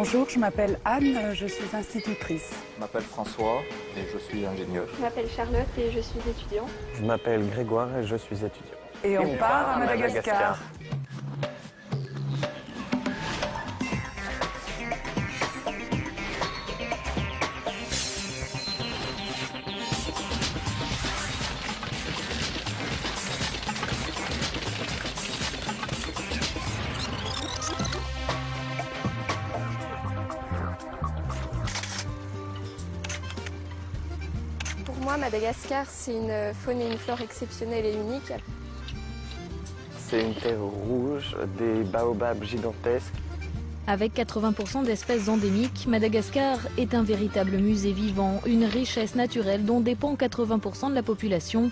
Bonjour, je m'appelle Anne, je suis institutrice. Je m'appelle François et je suis ingénieur. Je m'appelle Charlotte et je suis étudiante. Je m'appelle Grégoire et je suis étudiant. Et on part à Madagascar. Pour moi, Madagascar, c'est une faune et une flore exceptionnelle et unique. C'est une terre rouge, des baobabs gigantesques. Avec 80% d'espèces endémiques, Madagascar est un véritable musée vivant, une richesse naturelle dont dépend 80% de la population,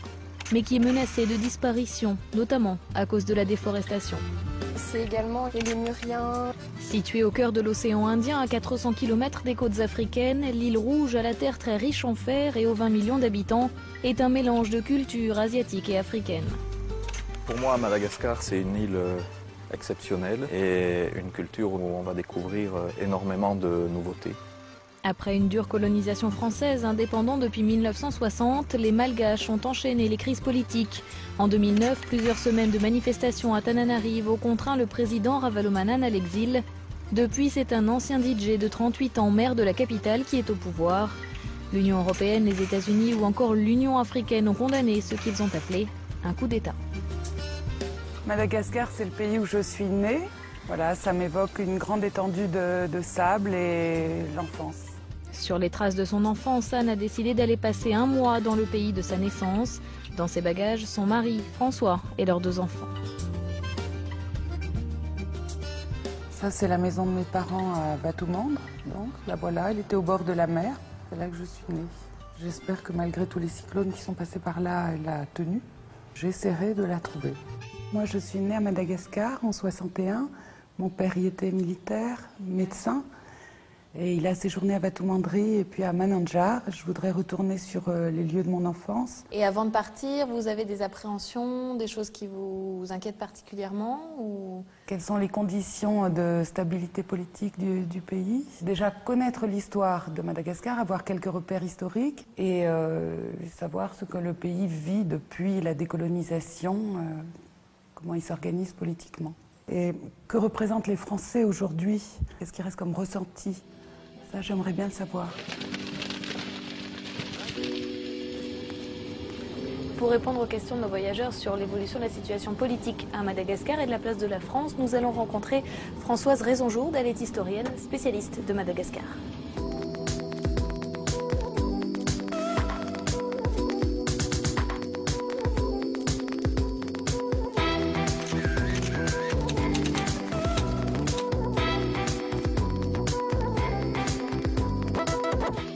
mais qui est menacée de disparition, notamment à cause de la déforestation. C'est également les lémuriens. Située au cœur de l'océan Indien, à 400 km des côtes africaines, l'île Rouge, à la terre très riche en fer et aux 20 millions d'habitants, est un mélange de cultures asiatiques et africaines. Pour moi, Madagascar, c'est une île exceptionnelle et une culture où on va découvrir énormément de nouveautés. Après une dure colonisation française, indépendant depuis 1960, les Malgaches ont enchaîné les crises politiques. En 2009, plusieurs semaines de manifestations à Tananarive ont contraint le président Ravalomanana à l'exil. Depuis, c'est un ancien DJ de 38 ans, maire de la capitale, qui est au pouvoir. L'Union européenne, les États-Unis ou encore l'Union africaine ont condamné ce qu'ils ont appelé un coup d'État. Madagascar, c'est le pays où je suis née. Voilà, ça m'évoque une grande étendue de sable et l'enfance. Sur les traces de son enfance, Anne a décidé d'aller passer un mois dans le pays de sa naissance. Dans ses bagages, son mari, François, et leurs 2 enfants. Ça, c'est la maison de mes parents à Batoumandre. Donc, la voilà, elle était au bord de la mer. C'est là que je suis née. J'espère que malgré tous les cyclones qui sont passés par là, elle a tenu. J'essaierai de la trouver. Moi, je suis née à Madagascar en 61. Mon père y était militaire, médecin. Et il a séjourné à Batoumandry et puis à Manandjar. Je voudrais retourner sur les lieux de mon enfance. Et avant de partir, vous avez des appréhensions, des choses qui vous inquiètent particulièrement ou... Quelles sont les conditions de stabilité politique du pays? Déjà connaître l'histoire de Madagascar, avoir quelques repères historiques et savoir ce que le pays vit depuis la décolonisation, comment il s'organise politiquement. Et que représentent les Français aujourd'hui? Qu'est-ce qui reste comme ressenti? Ça, j'aimerais bien le savoir. Pour répondre aux questions de nos voyageurs sur l'évolution de la situation politique à Madagascar et de la place de la France, nous allons rencontrer Françoise Raisonjourde, elle est historienne, spécialiste de Madagascar.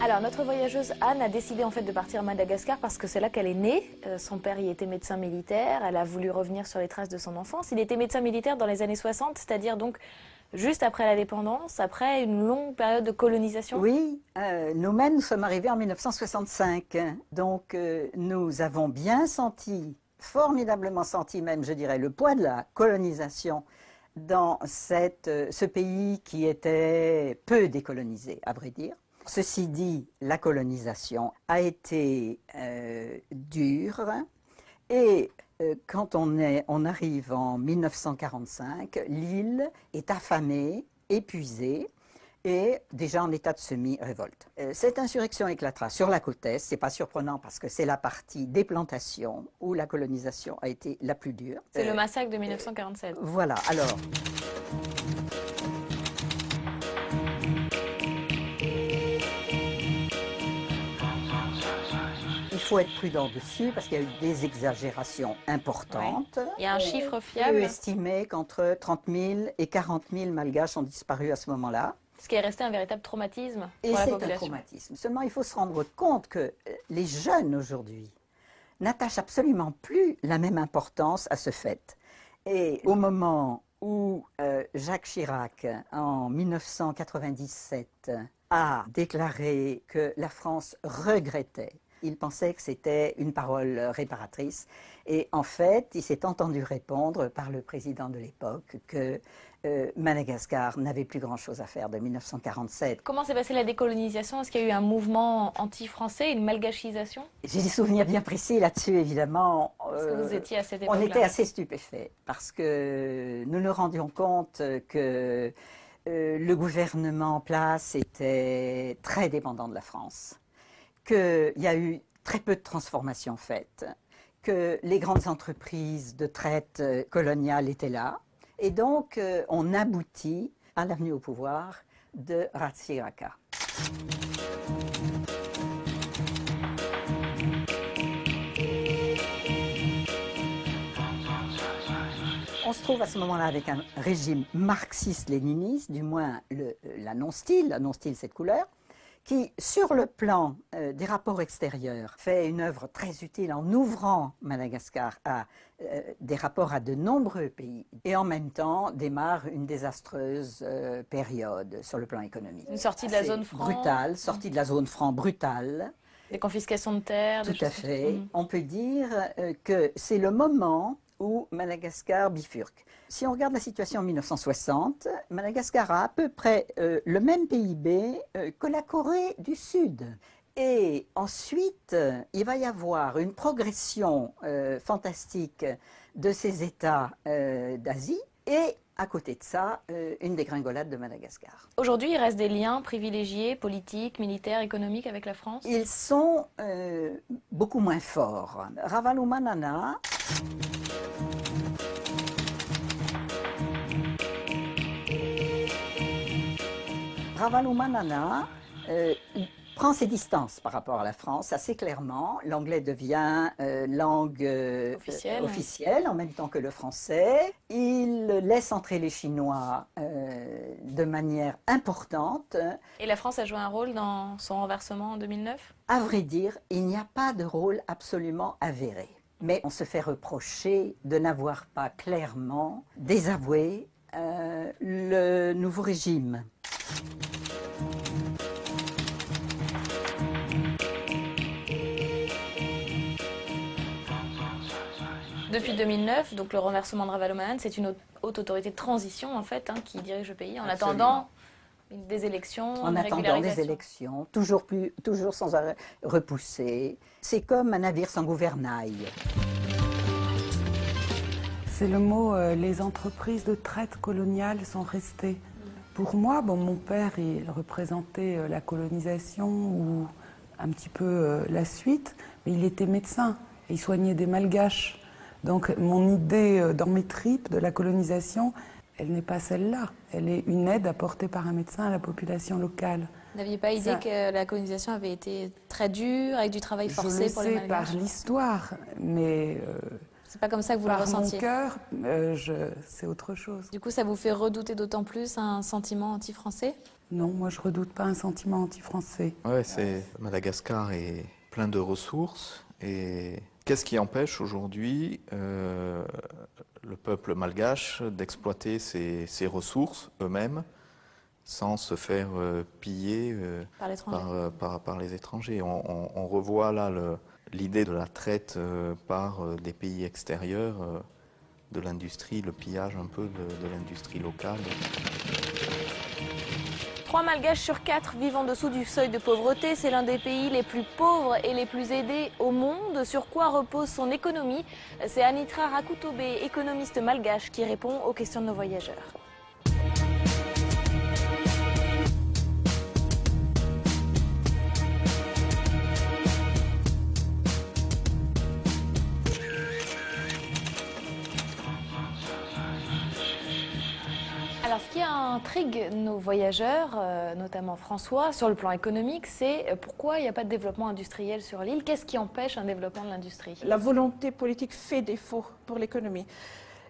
Alors, notre voyageuse Anne a décidé en fait de partir à Madagascar parce que c'est là qu'elle est née. Son père y était médecin militaire. Elle a voulu revenir sur les traces de son enfance. Il était médecin militaire dans les années 60, c'est-à-dire donc juste après l'indépendance, après une longue période de colonisation. Oui, nous-mêmes, nous sommes arrivés en 1965. Donc, nous avons bien senti, formidablement senti même, je dirais, le poids de la colonisation dans ce pays qui était peu décolonisé, à vrai dire. Ceci dit, la colonisation a été dure et quand on arrive en 1945, l'île est affamée, épuisée et déjà en état de semi-révolte. Cette insurrection éclatera sur la côte est, c'est pas surprenant parce que c'est la partie des plantations où la colonisation a été la plus dure. C'est le massacre de 1947. Voilà, alors... Il faut être prudent dessus parce qu'il y a eu des exagérations importantes. Ouais. Il y a un chiffre On fiable. peut estimer qu'entre 30 000 et 40 000 Malgaches ont disparu à ce moment-là. Ce qui est resté un véritable traumatisme pour Et la c'est population. un traumatisme. Seulement, il faut se rendre compte que les jeunes aujourd'hui n'attachent absolument plus la même importance à ce fait. Et au moment où Jacques Chirac, en 1997, a déclaré que la France regrettait Il pensait que c'était une parole réparatrice. Et en fait, il s'est entendu répondre par le président de l'époque que Madagascar n'avait plus grand-chose à faire de 1947. Comment s'est passée la décolonisation? Est-ce qu'il y a eu un mouvement anti-français, une malgachisation? J'ai des souvenirs bien précis là-dessus, évidemment. Est-ce que vous étiez à cette époque-là? On était assez stupéfaits parce que nous nous rendions compte que le gouvernement en place était très dépendant de la France, qu'il y a eu très peu de transformations faites, que les grandes entreprises de traite coloniale étaient là. Et donc, on aboutit à la venue au pouvoir de Ratsiraka. On se trouve à ce moment-là avec un régime marxiste-léniniste, du moins l'annonce-t-il cette couleur, qui, sur le plan des rapports extérieurs, fait une œuvre très utile en ouvrant Madagascar à des rapports à de nombreux pays, et en même temps démarre une désastreuse période sur le plan économique. Une sortie de la zone franc. Brutale, sortie de la zone franc brutale. Des confiscations de terres. Tout à fait. On peut dire que c'est le moment où Madagascar bifurque. Si on regarde la situation en 1960, Madagascar a à peu près le même PIB que la Corée du Sud. Et ensuite, il va y avoir une progression fantastique de ces États d'Asie et, à côté de ça, une dégringolade de Madagascar. Aujourd'hui, il reste des liens privilégiés, politiques, militaires, économiques avec la France? Ils sont beaucoup moins forts. Ravalomanana prend ses distances par rapport à la France assez clairement. L'anglais devient langue officielle en même temps que le français. Il laisse entrer les Chinois de manière importante. Et la France a joué un rôle dans son renversement en 2009? À vrai dire, il n'y a pas de rôle absolument avéré. Mais on se fait reprocher de n'avoir pas clairement désavoué le nouveau régime. Depuis 2009, donc le renversement de Ravalomanana, c'est une haute autorité de transition en fait qui dirige le pays en attendant des élections. En attendant des élections, toujours sans arrêt repoussées. C'est comme un navire sans gouvernail. C'est le mot, les entreprises de traite coloniale sont restées. Pour moi, mon père, il représentait la colonisation ou un petit peu la suite, mais il était médecin et il soignait des malgaches. Donc mon idée dans mes tripes de la colonisation, elle n'est pas celle-là. Elle est une aide apportée par un médecin à la population locale. Vous n'aviez pas idée que la colonisation avait été très dure, avec du travail forcé pour les malgaches? Je le sais par l'histoire, mais... c'est pas comme ça que vous le ressentiez? Par mon cœur, c'est autre chose. Du coup, ça vous fait redouter d'autant plus un sentiment anti-français? Non, moi je redoute pas un sentiment anti-français. Ouais, Madagascar est plein de ressources et qu'est-ce qui empêche aujourd'hui le peuple malgache d'exploiter ses ressources eux-mêmes sans se faire piller par les étrangers? On revoit là l'idée de la traite par des pays extérieurs de l'industrie, le pillage un peu de l'industrie locale. 3 Malgaches sur 4 vivent en dessous du seuil de pauvreté. C'est l'un des pays les plus pauvres et les plus aidés au monde. Sur quoi repose son économie? C'est Anitra Rakutobe, économiste malgache, qui répond aux questions de nos voyageurs. Alors, ce qui intrigue nos voyageurs, notamment François, sur le plan économique, c'est pourquoi il n'y a pas de développement industriel sur l'île? Qu'est-ce qui empêche un développement de l'industrie? La volonté politique fait défaut pour l'économie.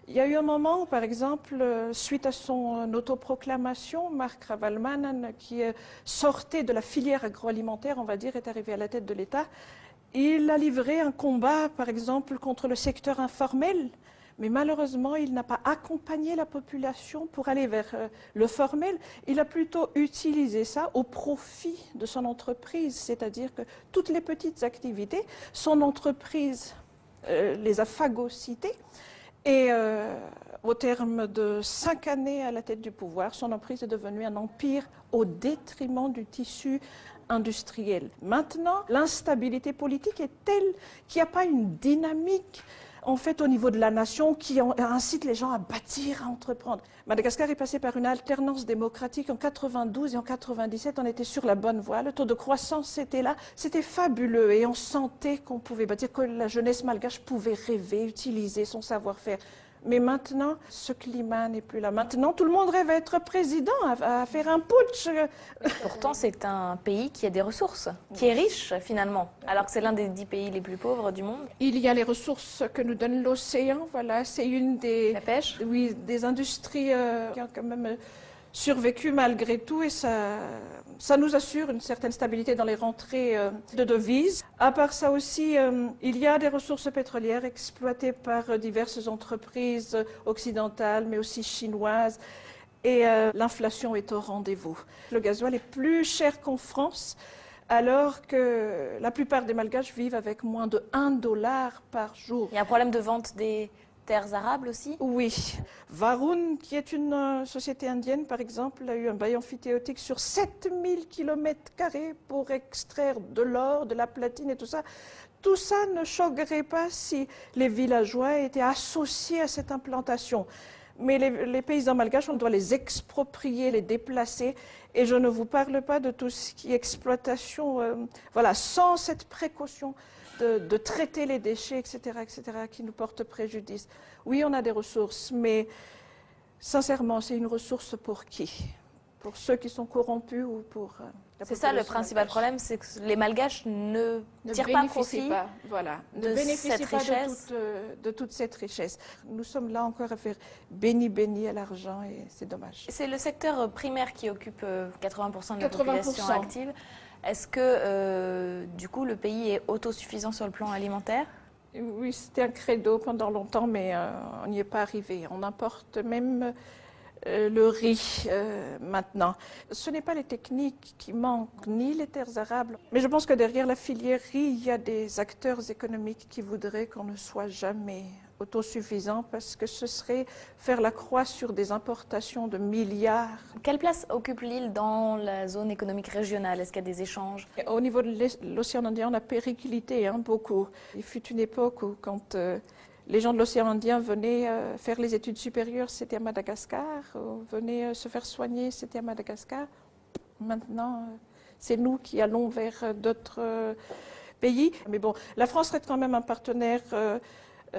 Il y a eu un moment où, par exemple, suite à son autoproclamation, Marc Ravalomanana, qui sortait de la filière agroalimentaire, on va dire, est arrivé à la tête de l'État. Il a livré un combat, par exemple, contre le secteur informel, Mais malheureusement, il n'a pas accompagné la population pour aller vers le formel. Il a plutôt utilisé ça au profit de son entreprise, c'est-à-dire que toutes les petites activités, son entreprise les a phagocytées. Et au terme de 5 années à la tête du pouvoir, son emprise est devenue un empire au détriment du tissu industriel. Maintenant, l'instabilité politique est telle qu'il n'y a pas une dynamique en fait, au niveau de la nation, qui incite les gens à bâtir, à entreprendre. Madagascar est passé par une alternance démocratique en 92 et en 97, on était sur la bonne voie. Le taux de croissance était là, c'était fabuleux et on sentait qu'on pouvait bâtir, que la jeunesse malgache pouvait rêver, utiliser son savoir-faire. Mais maintenant, ce climat n'est plus là. Maintenant, tout le monde rêve à être président, à faire un putsch. Pourtant, c'est un pays qui a des ressources, qui est riche finalement, alors que c'est l'un des 10 pays les plus pauvres du monde. Il y a les ressources que nous donne l'océan, voilà, c'est une des... La pêche ? Oui, des industries qui ont quand même survécu malgré tout et ça nous assure une certaine stabilité dans les rentrées de devises. À part ça aussi, il y a des ressources pétrolières exploitées par diverses entreprises occidentales mais aussi chinoises et l'inflation est au rendez-vous. Le gasoil est plus cher qu'en France alors que la plupart des Malgaches vivent avec moins de $1 par jour. Il y a un problème de vente des terres arables aussi ? Oui. Varun, qui est une société indienne, par exemple, a eu un bail amphithéotique sur 7000 km² pour extraire de l'or, de la platine et tout ça. Tout ça ne choquerait pas si les villageois étaient associés à cette implantation. Mais les paysans malgaches, on doit les exproprier, les déplacer. Et je ne vous parle pas de tout ce qui est exploitation, voilà, sans cette précaution de traiter les déchets, etc., qui nous portent préjudice. Oui, on a des ressources, mais sincèrement, c'est une ressource pour qui ? Pour ceux qui sont corrompus ou pour la population ? C'est ça le principal problème, c'est que les Malgaches ne tirent pas profit ne bénéficient pas de toute cette richesse. Nous sommes là encore à faire béni à l'argent et c'est dommage. C'est le secteur primaire qui occupe 80% de la population active. Est-ce que, du coup, le pays est autosuffisant sur le plan alimentaire ? Oui, c'était un credo pendant longtemps, mais on n'y est pas arrivé. On importe même le riz maintenant. Ce n'est pas les techniques qui manquent, ni les terres arables. Mais je pense que derrière la filière riz, il y a des acteurs économiques qui voudraient qu'on ne soit jamais autosuffisant parce que ce serait faire la croix sur des importations de milliards. Quelle place occupe l'île dans la zone économique régionale ? Est-ce qu'il y a des échanges ? Au niveau de l'océan Indien, on a périclité beaucoup. Il fut une époque où quand les gens de l'océan Indien venaient faire les études supérieures, c'était à Madagascar, ou venaient se faire soigner, c'était à Madagascar. Maintenant, c'est nous qui allons vers d'autres pays. Mais bon, la France reste quand même un partenaire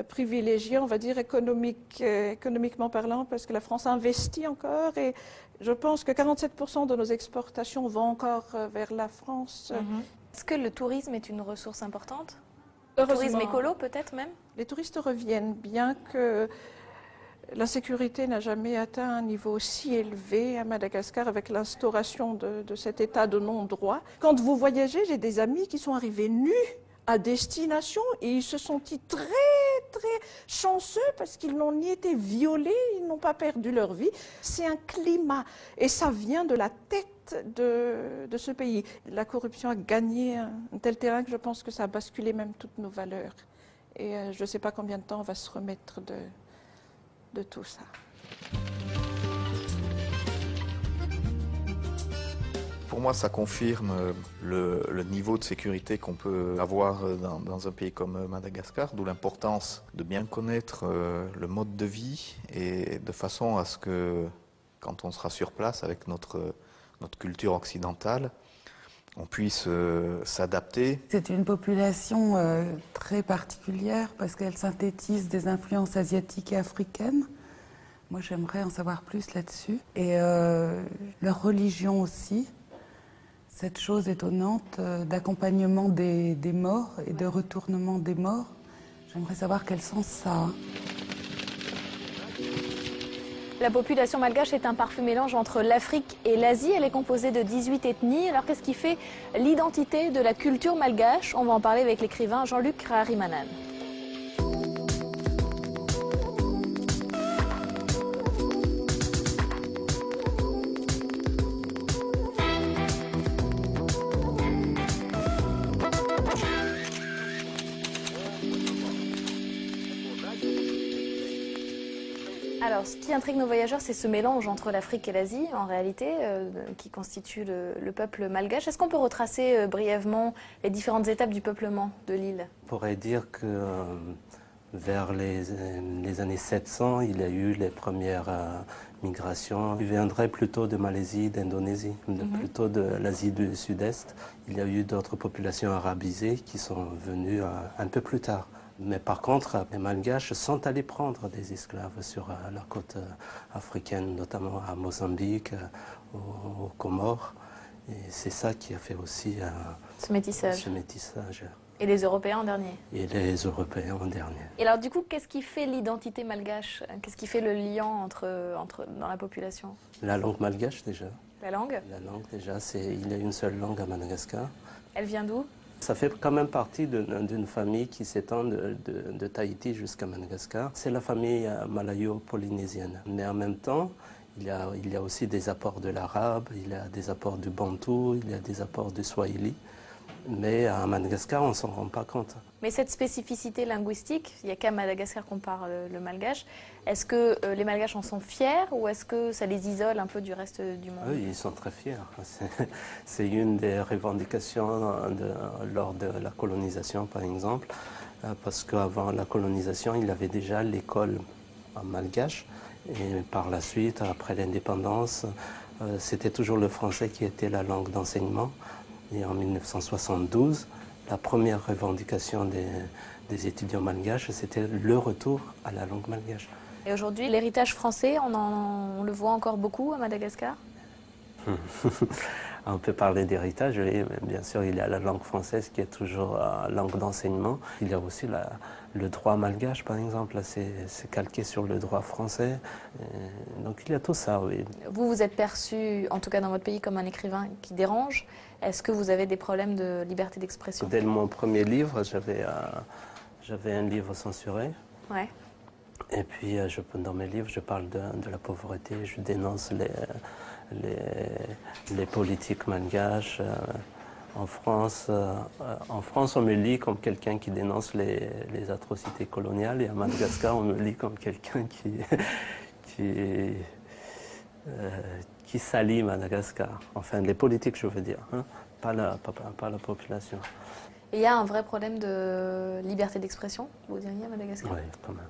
privilégié, on va dire, économiquement parlant, parce que la France investit encore et je pense que 47% de nos exportations vont encore vers la France. Est-ce que le tourisme est une ressource importante ? Heureusement. Tourisme écolo peut-être même ? Les touristes reviennent, bien que l'insécurité n'a jamais atteint un niveau si élevé à Madagascar avec l'instauration de cet état de non-droit. Quand vous voyagez, j'ai des amis qui sont arrivés nus à destination et ils se sont sentis très chanceux parce qu'ils n'ont ni été violés, ils n'ont pas perdu leur vie. C'est un climat et ça vient de la tête de ce pays. La corruption a gagné un tel terrain que je pense que ça a basculé même toutes nos valeurs. Et je ne sais pas combien de temps on va se remettre de tout ça. Pour moi, ça confirme le niveau de sécurité qu'on peut avoir dans un pays comme Madagascar, d'où l'importance de bien connaître le mode de vie et de façon à ce que, quand on sera sur place avec notre culture occidentale, on puisse s'adapter. C'est une population très particulière parce qu'elle synthétise des influences asiatiques et africaines. Moi, j'aimerais en savoir plus là-dessus. Et leur religion aussi. Cette chose étonnante d'accompagnement des morts et de retournement des morts. J'aimerais savoir quel sens ça a. La population malgache est un parfait mélange entre l'Afrique et l'Asie. Elle est composée de 18 ethnies. Alors qu'est-ce qui fait l'identité de la culture malgache ? On va en parler avec l'écrivain Jean-Luc Raharimanan. Alors, ce qui intrigue nos voyageurs, c'est ce mélange entre l'Afrique et l'Asie, en réalité, qui constitue le peuple malgache. Est-ce qu'on peut retracer brièvement les différentes étapes du peuplement de l'île? On pourrait dire que vers les années 700, il y a eu les premières migrations qui viendraient plutôt de Malaisie, d'Indonésie, plutôt de l'Asie du Sud-Est. Il y a eu d'autres populations arabisées qui sont venues un peu plus tard. Mais par contre, les Malgaches sont allés prendre des esclaves sur la côte africaine, notamment à Mozambique, aux Comores. Et c'est ça qui a fait aussi ce métissage. Et les Européens en dernier. Et les Européens en dernier. Et alors du coup, qu'est-ce qui fait l'identité malgache? Qu'est-ce qui fait le lien dans la population? La langue malgache déjà. La langue? La langue déjà, il y a une seule langue à Madagascar. Elle vient d'où? Ça fait quand même partie d'une famille qui s'étend de Tahiti jusqu'à Madagascar. C'est la famille malayo-polynésienne. Mais en même temps, il y a aussi des apports de l'arabe, il y a des apports du bantou, il y a des apports du swahili. Mais à Madagascar, on ne s'en rend pas compte. Mais cette spécificité linguistique, il n'y a qu'à Madagascar qu'on parle le malgache. Est-ce que les malgaches en sont fiers ou est-ce que ça les isole un peu du reste du monde? Oui, ils sont très fiers. C'est une des revendications lors de la colonisation, par exemple. Parce qu'avant la colonisation, il y avait déjà l'école en malgache. Et par la suite, après l'indépendance, c'était toujours le français qui était la langue d'enseignement. Et en 1972, la première revendication des étudiants malgaches, c'était le retour à la langue malgache. Et aujourd'hui, l'héritage français, on le voit encore beaucoup à Madagascar? On peut parler d'héritage, oui, mais bien sûr, il y a la langue française qui est toujours langue d'enseignement. Il y a aussi le droit malgache, par exemple, c'est calqué sur le droit français. Donc il y a tout ça, oui. Vous êtes perçu, en tout cas dans votre pays, comme un écrivain qui dérange. Est-ce que vous avez des problèmes de liberté d'expression? Dès mon premier livre, j'avais un livre censuré. Ouais. Et puis, dans mes livres, je parle de la pauvreté, je dénonce les politiques malgaches. En France, on me lit comme quelqu'un qui dénonce les atrocités coloniales, et à Madagascar, on me lit comme quelqu'un qui salit Madagascar. Enfin, les politiques, je veux dire, hein, pas la population. Et il y a un vrai problème de liberté d'expression, vous diriez, à Madagascar? Oui, quand même.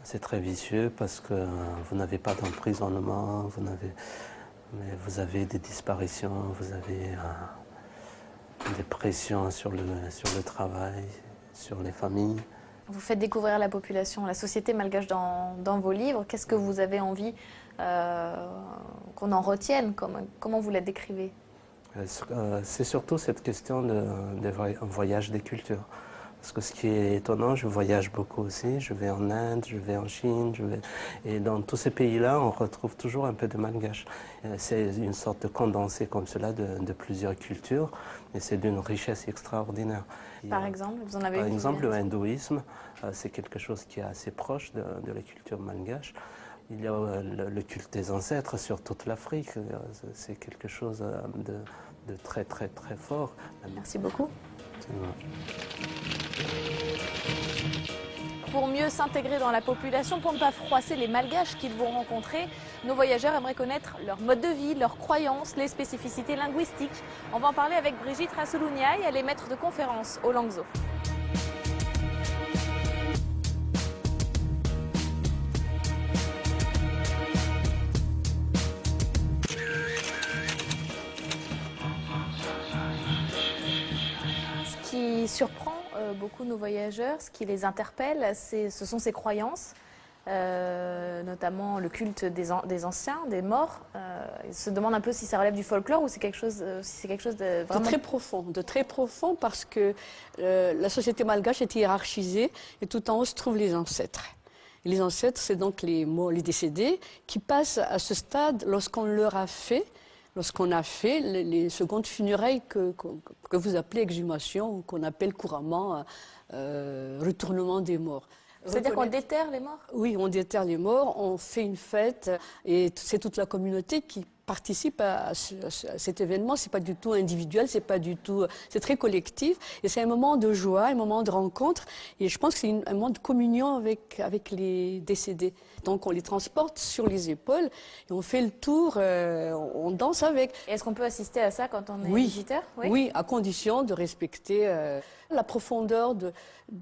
C'est très vicieux parce que vous n'avez pas d'emprisonnement, mais vous avez des disparitions, vous avez des pressions sur le travail, sur les familles. Vous faites découvrir la population, la société malgache dans vos livres. Qu'est-ce que vous avez envie qu'on en retienne? Comment vous la décrivez? C'est surtout cette question de voyage des cultures. Parce que ce qui est étonnant, je voyage beaucoup aussi. Je vais en Inde, je vais en Chine, et dans tous ces pays-là, on retrouve toujours un peu de malgache. C'est une sorte de condensé comme cela de plusieurs cultures, et c'est d'une richesse extraordinaire. Par exemple, vous en avez Par exemple, le hindouisme, c'est quelque chose qui est assez proche de la culture malgache. Il y a le culte des ancêtres sur toute l'Afrique. C'est quelque chose de très, très, très fort. Merci beaucoup. Pour mieux s'intégrer dans la population, pour ne pas froisser les malgaches qu'ils vont rencontrer, nos voyageurs aimeraient connaître leur mode de vie, leurs croyances, les spécificités linguistiques. On va en parler avec Brigitte Rasoulouniaï, elle est maître de conférences au Langso. Ce qui surprend beaucoup nos voyageurs, ce qui les interpelle, ce sont ces croyances, notamment le culte des anciens, des morts. Ils se demandent un peu si ça relève du folklore ou si c'est quelque chose de vraiment... de très profond parce que la société malgache est hiérarchisée et tout en haut se trouvent les ancêtres. Et les ancêtres, c'est donc les morts, les décédés, qui passent à ce stade lorsqu'on a fait les secondes funérailles que vous appelez exhumation ou qu'on appelle couramment retournement des morts. C'est-à-dire qu'on déterre les morts? Oui, on déterre les morts, on fait une fête et c'est toute la communauté qui participent à cet événement. C'est pas du tout individuel, c'est très collectif. Et c'est un moment de joie, un moment de rencontre. Et je pense que c'est un moment de communion avec les décédés. Donc on les transporte sur les épaules et on fait le tour, on danse avec. Est-ce qu'on peut assister à ça quand on est visiteur? Oui, à condition de respecter la profondeur de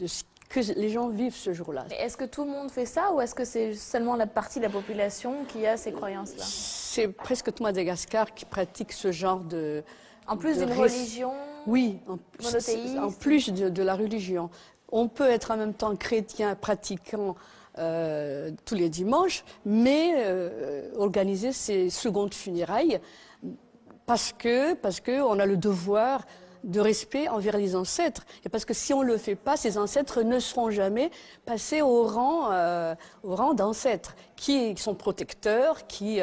ce que les gens vivent ce jour-là. Est-ce que tout le monde fait ça ou est-ce que c'est seulement la partie de la population qui a ces croyances-là? C'est presque tout Madagascar qui pratique ce genre de... En plus d'une religion monothéiste? En plus de la religion. On peut être en même temps chrétien, pratiquant tous les dimanches, mais organiser ces secondes funérailles parce que on a le devoir de respect envers les ancêtres. Et parce que si on ne le fait pas, ces ancêtres ne seront jamais passés au rang d'ancêtres, qui sont protecteurs, qui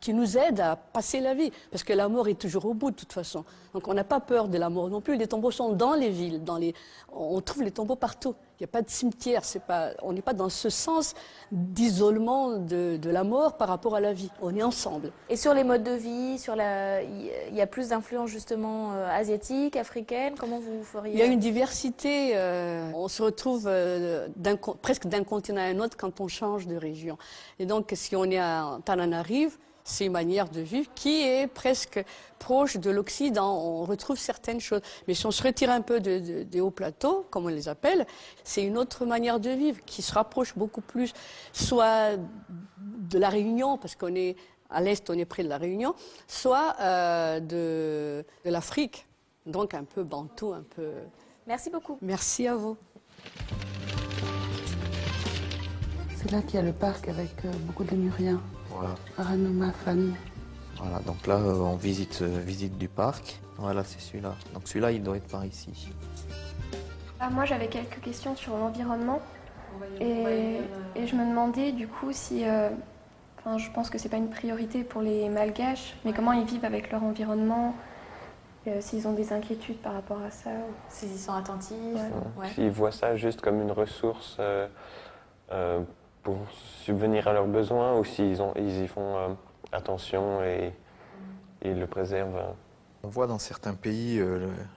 nous aident à passer la vie. Parce que la mort est toujours au bout, de toute façon. Donc on n'a pas peur de la mort non plus. Les tombeaux sont dans les villes. On trouve les tombeaux partout. Il n'y a pas de cimetière. On n'est pas dans ce sens d'isolement de la mort par rapport à la vie. On est ensemble. Et sur les modes de vie, il y a plus d'influence justement asiatique, africaine. Comment vous feriez? Il y a une diversité. On se retrouve presque d'un continent à un autre quand on change de région. Et donc, si on est à Tananarive, c'est une manière de vivre qui est presque proche de l'Occident. On retrouve certaines choses. Mais si on se retire un peu des hauts plateaux, comme on les appelle, c'est une autre manière de vivre qui se rapproche beaucoup plus soit de la Réunion, parce qu'on est à l'est, on est près de la Réunion, soit de l'Afrique. Donc un peu bantou, un peu... Merci beaucoup. Merci à vous. C'est là qu'il y a le parc avec beaucoup de lémuriens. Voilà. Ranumafan. Voilà, donc là, on visite du parc. Voilà, c'est celui-là. Donc celui-là, il doit être par ici. Moi, j'avais quelques questions sur l'environnement. Et je me demandais, du coup, si... je pense que c'est pas une priorité pour les Malgaches, mais comment ils vivent avec leur environnement, s'ils ont des inquiétudes par rapport à ça. S'ils y sont attentifs. S'ils voient ça juste comme une ressource pour subvenir à leurs besoins, ou s'ils y font attention et ils le préservent. On voit dans certains pays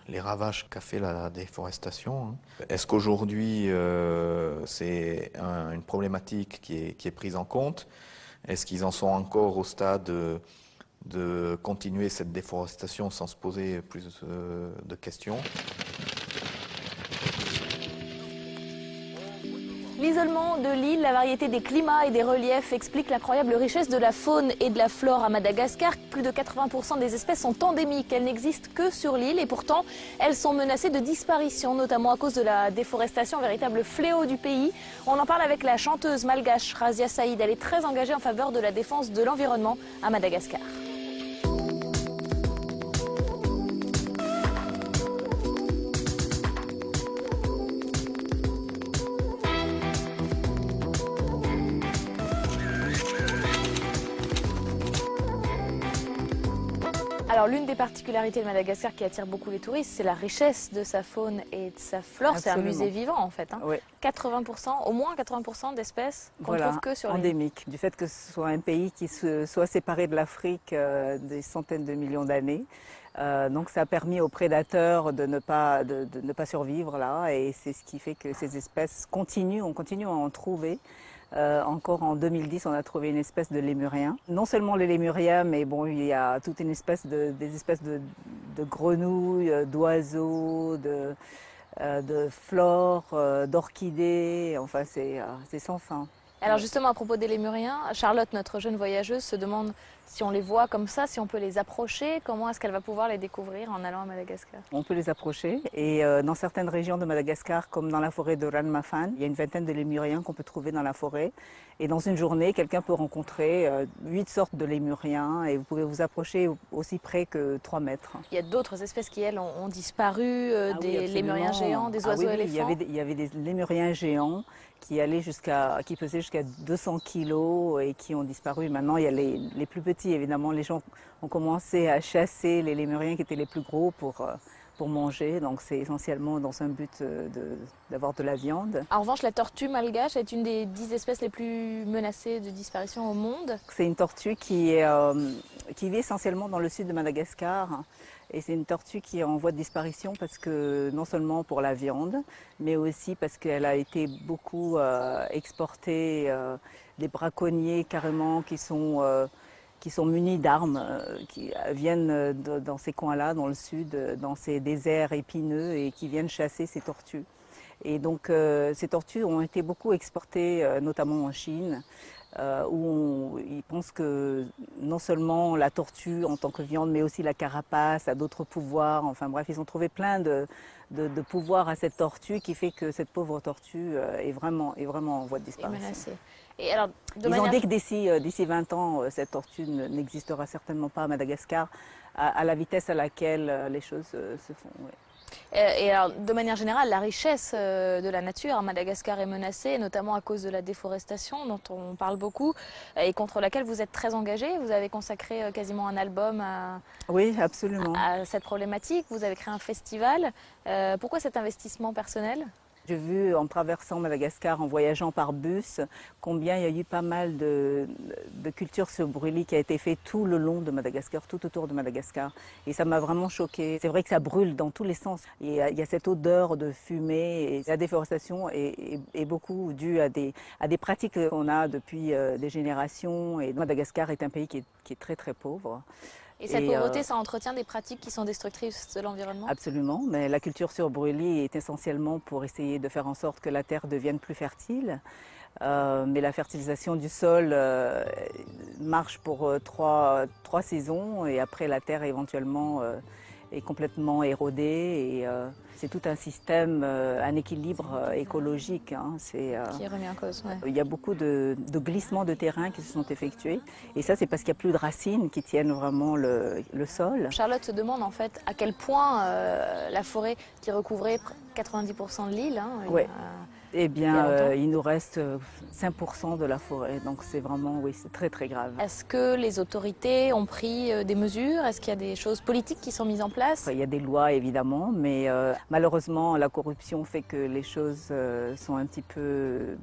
les ravages qu'a fait la déforestation. Est-ce qu'aujourd'hui c'est une problématique qui est prise en compte? Est-ce qu'ils en sont encore au stade de continuer cette déforestation sans se poser plus de questions? L'isolement de l'île, la variété des climats et des reliefs explique l'incroyable richesse de la faune et de la flore à Madagascar. Plus de 80% des espèces sont endémiques, elles n'existent que sur l'île et pourtant elles sont menacées de disparition, notamment à cause de la déforestation, véritable fléau du pays. On en parle avec la chanteuse malgache Razia Saïd, elle est très engagée en faveur de la défense de l'environnement à Madagascar. Alors l'une des particularités de Madagascar qui attire beaucoup les touristes, c'est la richesse de sa faune et de sa flore. C'est un musée vivant en fait. Oui. 80%, au moins 80% d'espèces qu'on ne trouve que sur l'île. Endémiques. Du fait que ce soit un pays qui soit séparé de l'Afrique des centaines de millions d'années. Donc ça a permis aux prédateurs de ne pas survivre là, et c'est ce qui fait que ces espèces on continue à en trouver. Encore en 2010, on a trouvé une espèce de lémurien. Non seulement les lémuriens, mais bon, il y a toute une espèce des espèces de grenouilles, d'oiseaux, de flore, d'orchidées. Enfin, c'est sans fin. Alors justement, à propos des lémuriens, Charlotte, notre jeune voyageuse, se demande si on les voit comme ça, si on peut les approcher, comment est-ce qu'elle va pouvoir les découvrir en allant à Madagascar? On peut les approcher et dans certaines régions de Madagascar, comme dans la forêt de Ranumafan, il y a une vingtaine de lémuriens qu'on peut trouver dans la forêt. Et dans une journée, quelqu'un peut rencontrer 8 sortes de lémuriens et vous pouvez vous approcher aussi près que 3 mètres. Il y a d'autres espèces qui, elles, ont disparu, des lémuriens géants, des oiseaux éléphants. Il y avait des lémuriens géants qui pesaient jusqu'à 200 kilos et qui ont disparu. Maintenant, il y a les plus petits. Évidemment, les gens ont commencé à chasser les lémuriens qui étaient les plus gros pour pour manger, donc c'est essentiellement dans un but d'avoir de la viande. En revanche, la tortue malgache est une des 10 espèces les plus menacées de disparition au monde. C'est une tortue qui vit essentiellement dans le sud de Madagascar. Et c'est une tortue qui est en voie de disparition parce que non seulement pour la viande, mais aussi parce qu'elle a été beaucoup exportée, des braconniers carrément qui sont munis d'armes, qui viennent dans ces coins-là, dans le sud, dans ces déserts épineux et qui viennent chasser ces tortues. Et donc ces tortues ont été beaucoup exportées, notamment en Chine, où ils pensent que non seulement la tortue en tant que viande, mais aussi la carapace a d'autres pouvoirs. Enfin bref, ils ont trouvé plein de pouvoirs à cette tortue qui fait que cette pauvre tortue est vraiment en voie de disparition. Et alors, ils ont dit que d'ici 20 ans, cette tortue n'existera certainement pas à Madagascar, à la vitesse à laquelle les choses se font. Oui. Et alors, de manière générale, la richesse de la nature à Madagascar est menacée, notamment à cause de la déforestation dont on parle beaucoup et contre laquelle vous êtes très engagé. Vous avez consacré quasiment un album oui, absolument. à cette problématique. Vous avez créé un festival. Pourquoi cet investissement personnel ? J'ai vu en traversant Madagascar, en voyageant par bus, combien il y a eu pas mal de culture sur brûlis qui a été fait tout le long de Madagascar, tout autour de Madagascar. Et ça m'a vraiment choquée. C'est vrai que ça brûle dans tous les sens. Il y a cette odeur de fumée et la déforestation est beaucoup due à des pratiques qu'on a depuis des générations. Et Madagascar est un pays qui est très très pauvre. Et cette pauvreté, ça entretient des pratiques qui sont destructrices de l'environnement ? Absolument, mais la culture sur brûlis est essentiellement pour essayer de faire en sorte que la terre devienne plus fertile. Mais la fertilisation du sol marche pour trois saisons et après la terre éventuellement est complètement érodée et c'est tout un système, un équilibre écologique. Hein, qui est remis en cause. Ouais. Il y a beaucoup de glissements de terrain qui se sont effectués et ça c'est parce qu'il n'y a plus de racines qui tiennent vraiment le sol. Charlotte se demande en fait à quel point la forêt qui recouvrait 90% de l'île, ouais. Eh bien, il nous reste 5% de la forêt, donc c'est vraiment, oui, c'est très très grave. Est-ce que les autorités ont pris des mesures ? Est-ce qu'il y a des choses politiques qui sont mises en place ? Il y a des lois évidemment, mais malheureusement la corruption fait que les choses sont un petit peu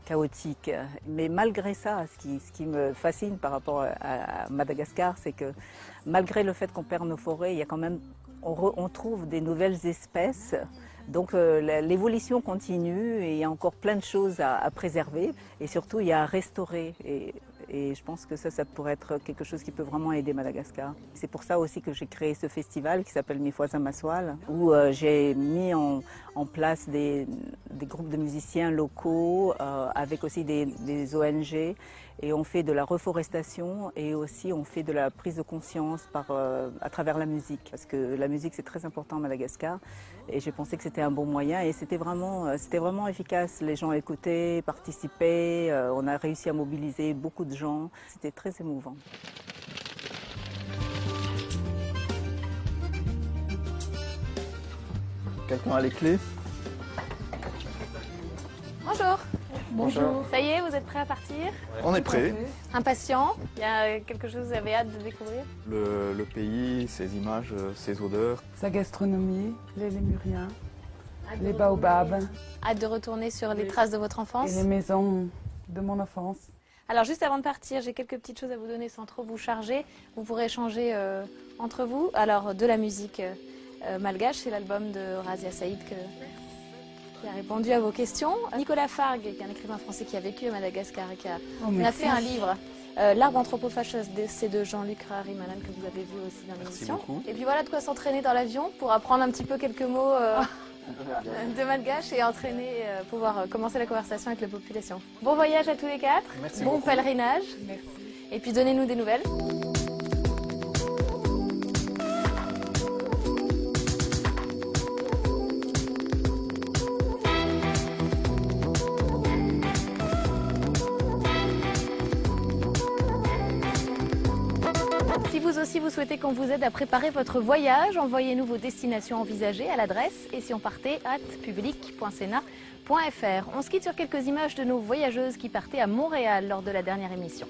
chaotiques. Mais malgré ça, ce qui me fascine par rapport à Madagascar, c'est que malgré le fait qu'on perd nos forêts, il y a quand même, on trouve des nouvelles espèces. Donc l'évolution continue et il y a encore plein de choses à préserver et surtout il y a à restaurer et je pense que ça pourrait être quelque chose qui peut vraiment aider Madagascar. C'est pour ça aussi que j'ai créé ce festival qui s'appelle Mifoisa Maswal où j'ai mis en place des groupes de musiciens locaux avec aussi des ONG et on fait de la reforestation et aussi on fait de la prise de conscience à travers la musique parce que la musique c'est très important à Madagascar et j'ai pensé que c'était un bon moyen et c'était vraiment efficace. Les gens écoutaient, participaient, on a réussi à mobiliser beaucoup de gens. C'était très émouvant. Quelqu'un a les clés? Bonjour. Bonjour. Ça y est, vous êtes prêts à partir? On est prêts. Impatient? Il y a quelque chose que vous avez hâte de découvrir? Le pays, ses images, ses odeurs. Sa gastronomie, les lémuriens, les baobabs. Hâte de retourner sur les traces de votre enfance? Et les maisons de mon enfance. Alors juste avant de partir, j'ai quelques petites choses à vous donner sans trop vous charger. Vous pourrez échanger entre vous. Alors de la musique malgache, c'est l'album de Razia Saïd qui a répondu à vos questions. Nicolas Fargue, qui est un écrivain français qui a vécu à Madagascar et qui a fait un livre, L'arbre anthropophage, c'est de Jean-Luc Raharimanan que vous avez vu aussi dans l'émission. Et puis voilà de quoi s'entraîner dans l'avion pour apprendre un petit peu quelques mots de malgache et entraîner, pouvoir commencer la conversation avec la population. Bon voyage à tous les quatre, bon pèlerinage. Merci. Et puis donnez-nous des nouvelles. Si vous aussi vous souhaitez qu'on vous aide à préparer votre voyage, envoyez-nous vos destinations envisagées à l'adresse et si on partait @public.sena.fr. On se quitte sur quelques images de nos voyageuses qui partaient à Montréal lors de la dernière émission.